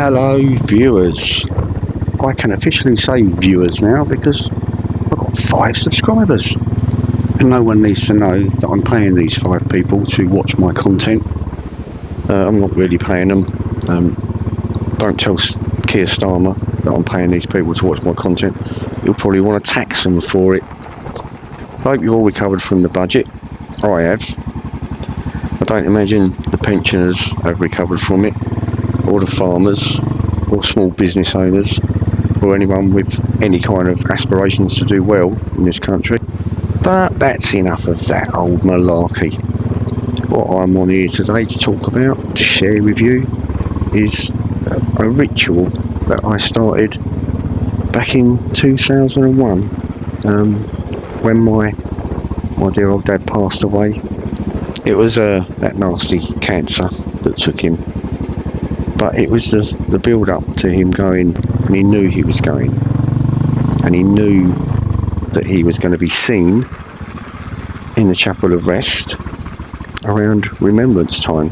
Hello viewers. I can officially say viewers now because I've got 5 subscribers. And no one needs to know that I'm paying these 5 people to watch my content. I'm not really paying them. Don't tell Keir Starmer that I'm paying these people to watch my content. You'll probably want to tax them for it. I hope you've all recovered from the budget. I have. I don't imagine the pensioners have recovered from it, or the farmers, or small business owners, or anyone with any kind of aspirations to do well in this country. But that's enough of that old malarkey. What I'm on here today to talk about, to share with you, is a ritual that I started back in 2001, when my dear old dad passed away. It was that nasty cancer that took him. But it was the build-up to him going, and he knew he was going. And he knew that he was going to be seen in the Chapel of Rest around Remembrance time.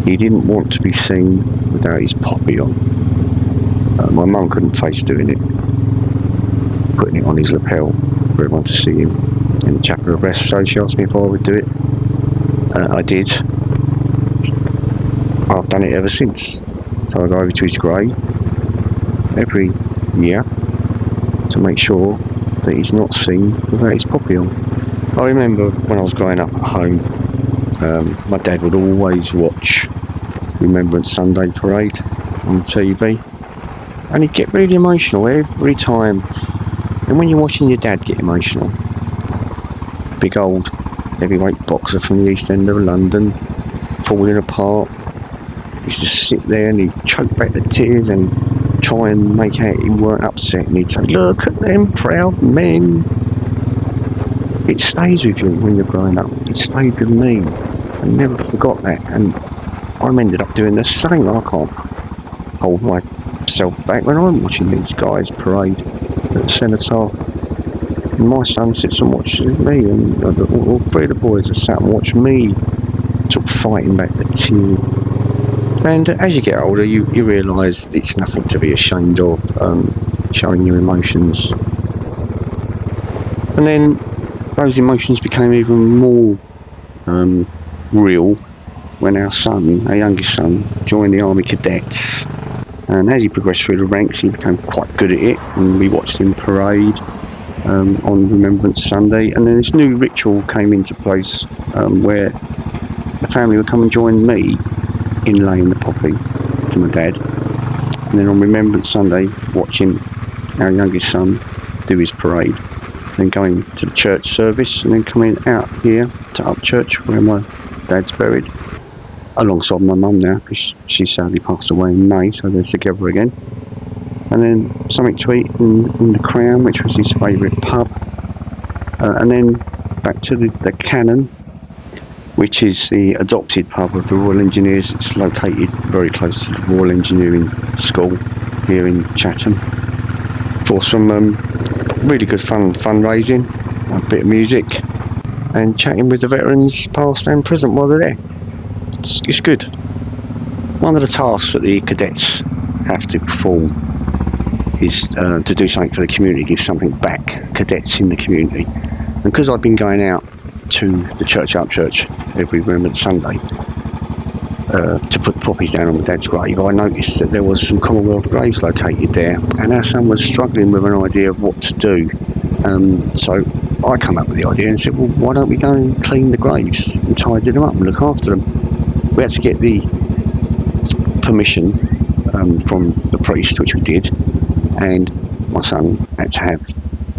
He didn't want to be seen without his poppy on. My mum couldn't face doing it, putting it on his lapel for everyone to see him in the Chapel of Rest, so she asked me if I would do it. I did. I've done it ever since. So I go over to his grave every year to make sure that he's not seen without his poppy on. I remember when I was growing up at home, my dad would always watch Remembrance Sunday Parade on TV, and he'd get really emotional every time. And when you're watching your dad get emotional, big old heavyweight boxer from the East End of London, falling apart, he used to sit there and he'd choke back the tears and try and make out he weren't upset, and he'd say, "Look at them proud men." It stays with you when you're growing up. It stayed with me. I never forgot that, and I'm ended up doing the same. I can't hold myself back when I'm watching these guys parade at the cenotaph. And my son sits and watches me, and all 3 of the boys that sat and watched me sort of fighting back the tears. And as you get older, you realise it's nothing to be ashamed of, showing your emotions. And then those emotions became even more real when our youngest son, joined the Army Cadets. And as he progressed through the ranks, he became quite good at it, and we watched him parade on Remembrance Sunday. And then this new ritual came into place where the family would come and join me in laying the poppy to my dad, and then on Remembrance Sunday watching our youngest son do his parade, then going to the church service, and then coming out here to Upchurch where my dad's buried alongside my mum now, because she sadly passed away in May, so they're together again. And then something to eat in the Crown, which was his favourite pub, and then back to the Cannon, which is the adopted pub of the Royal Engineers. It's located very close to the Royal Engineering School here in Chatham, for some really good fundraising, a bit of music, and chatting with the veterans past and present while they're there. It's good. One of the tasks that the cadets have to perform is to do something for the community, give something back, cadets in the community. And because I've been going out to the church Upchurch every Remembrance Sunday to put poppies down on my dad's grave, I noticed that there was some Commonwealth graves located there, and our son was struggling with an idea of what to do. So I come up with the idea and said, well, why don't we go and clean the graves and tidy them up and look after them? We had to get the permission from the priest, which we did, and my son had to have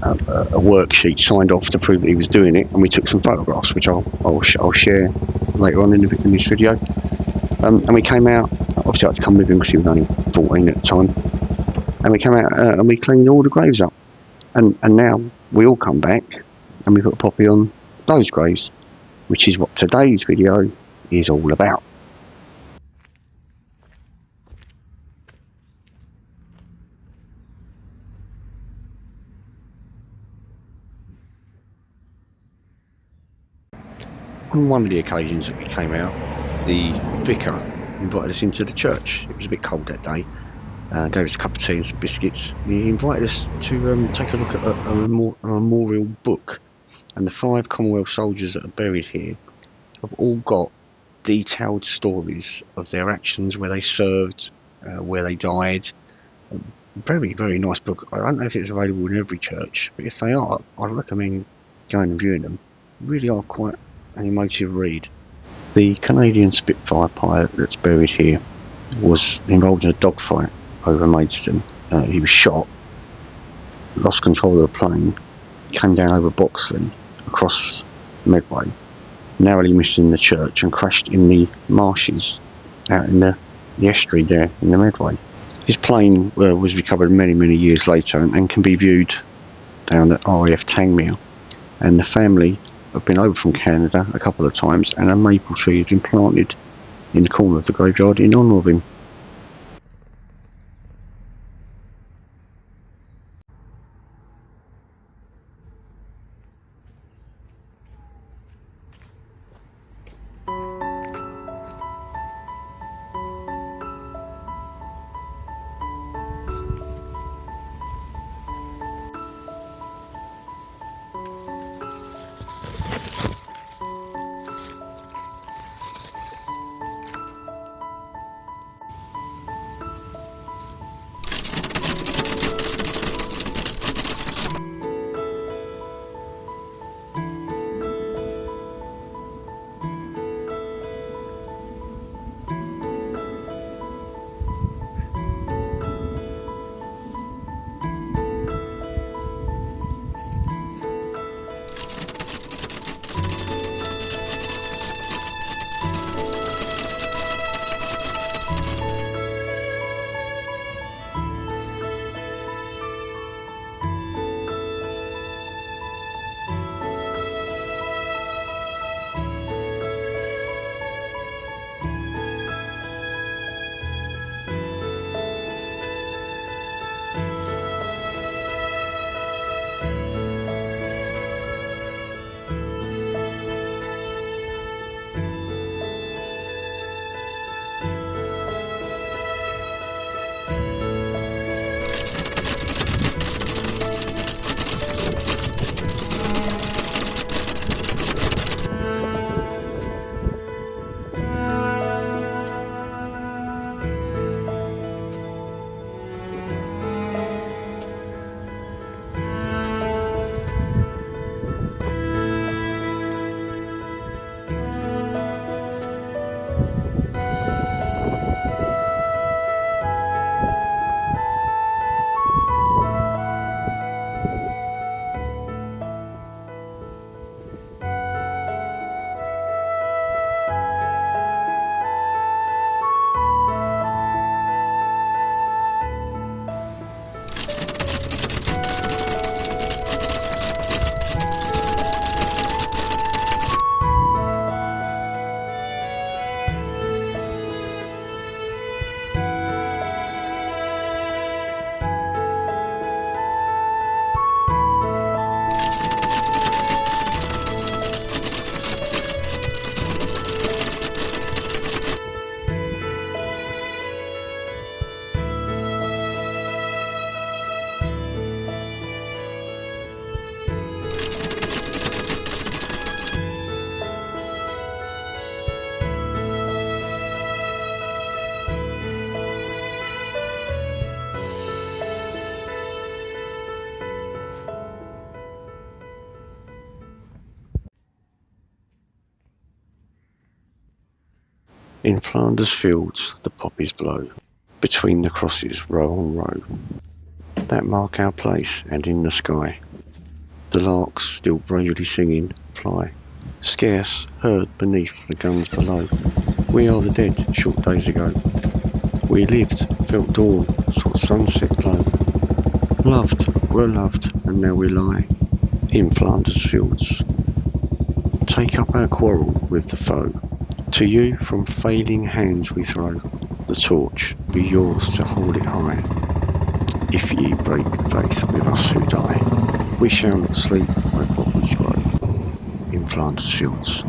a worksheet signed off to prove that he was doing it, and we took some photographs, which I'll share later on in this video. And we came out. Obviously I had to come with him because he was only 14 at the time, and we came out and we cleaned all the graves up, and now we all come back and we put a poppy on those graves, which is what today's video is all about. On one of the occasions that we came out, the vicar invited us into the church. It was a bit cold that day. Gave us a cup of tea and some biscuits. He invited us to take a look at a memorial book. And the 5 Commonwealth soldiers that are buried here have all got detailed stories of their actions, where they served, where they died. Very, very nice book. I don't know if it's available in every church, but if they are, I'd recommend going and viewing them. Really are quite an emotive read. The Canadian Spitfire pilot that's buried here was involved in a dogfight over Maidstone. He was shot, lost control of the plane, came down over Boxley, across Medway, narrowly missing the church and crashed in the marshes out in the estuary there in the Medway. His plane was recovered many, many years later and can be viewed down at RAF Tangmere. And the family have been over from Canada a couple of times, and a maple tree has been planted in the corner of the graveyard in honour of him. In Flanders fields the poppies blow, between the crosses row on row, that mark our place, and in the sky the larks still bravely singing fly, scarce heard beneath the guns below. We are the dead, short days ago. We lived, felt dawn, saw sunset glow, loved, were loved, and now we lie in Flanders fields. Take up our quarrel with the foe. To you from failing hands we throw the torch, be yours to hold it high. If ye break faith with us who die, we shall not sleep where poppies grow in Flanders fields.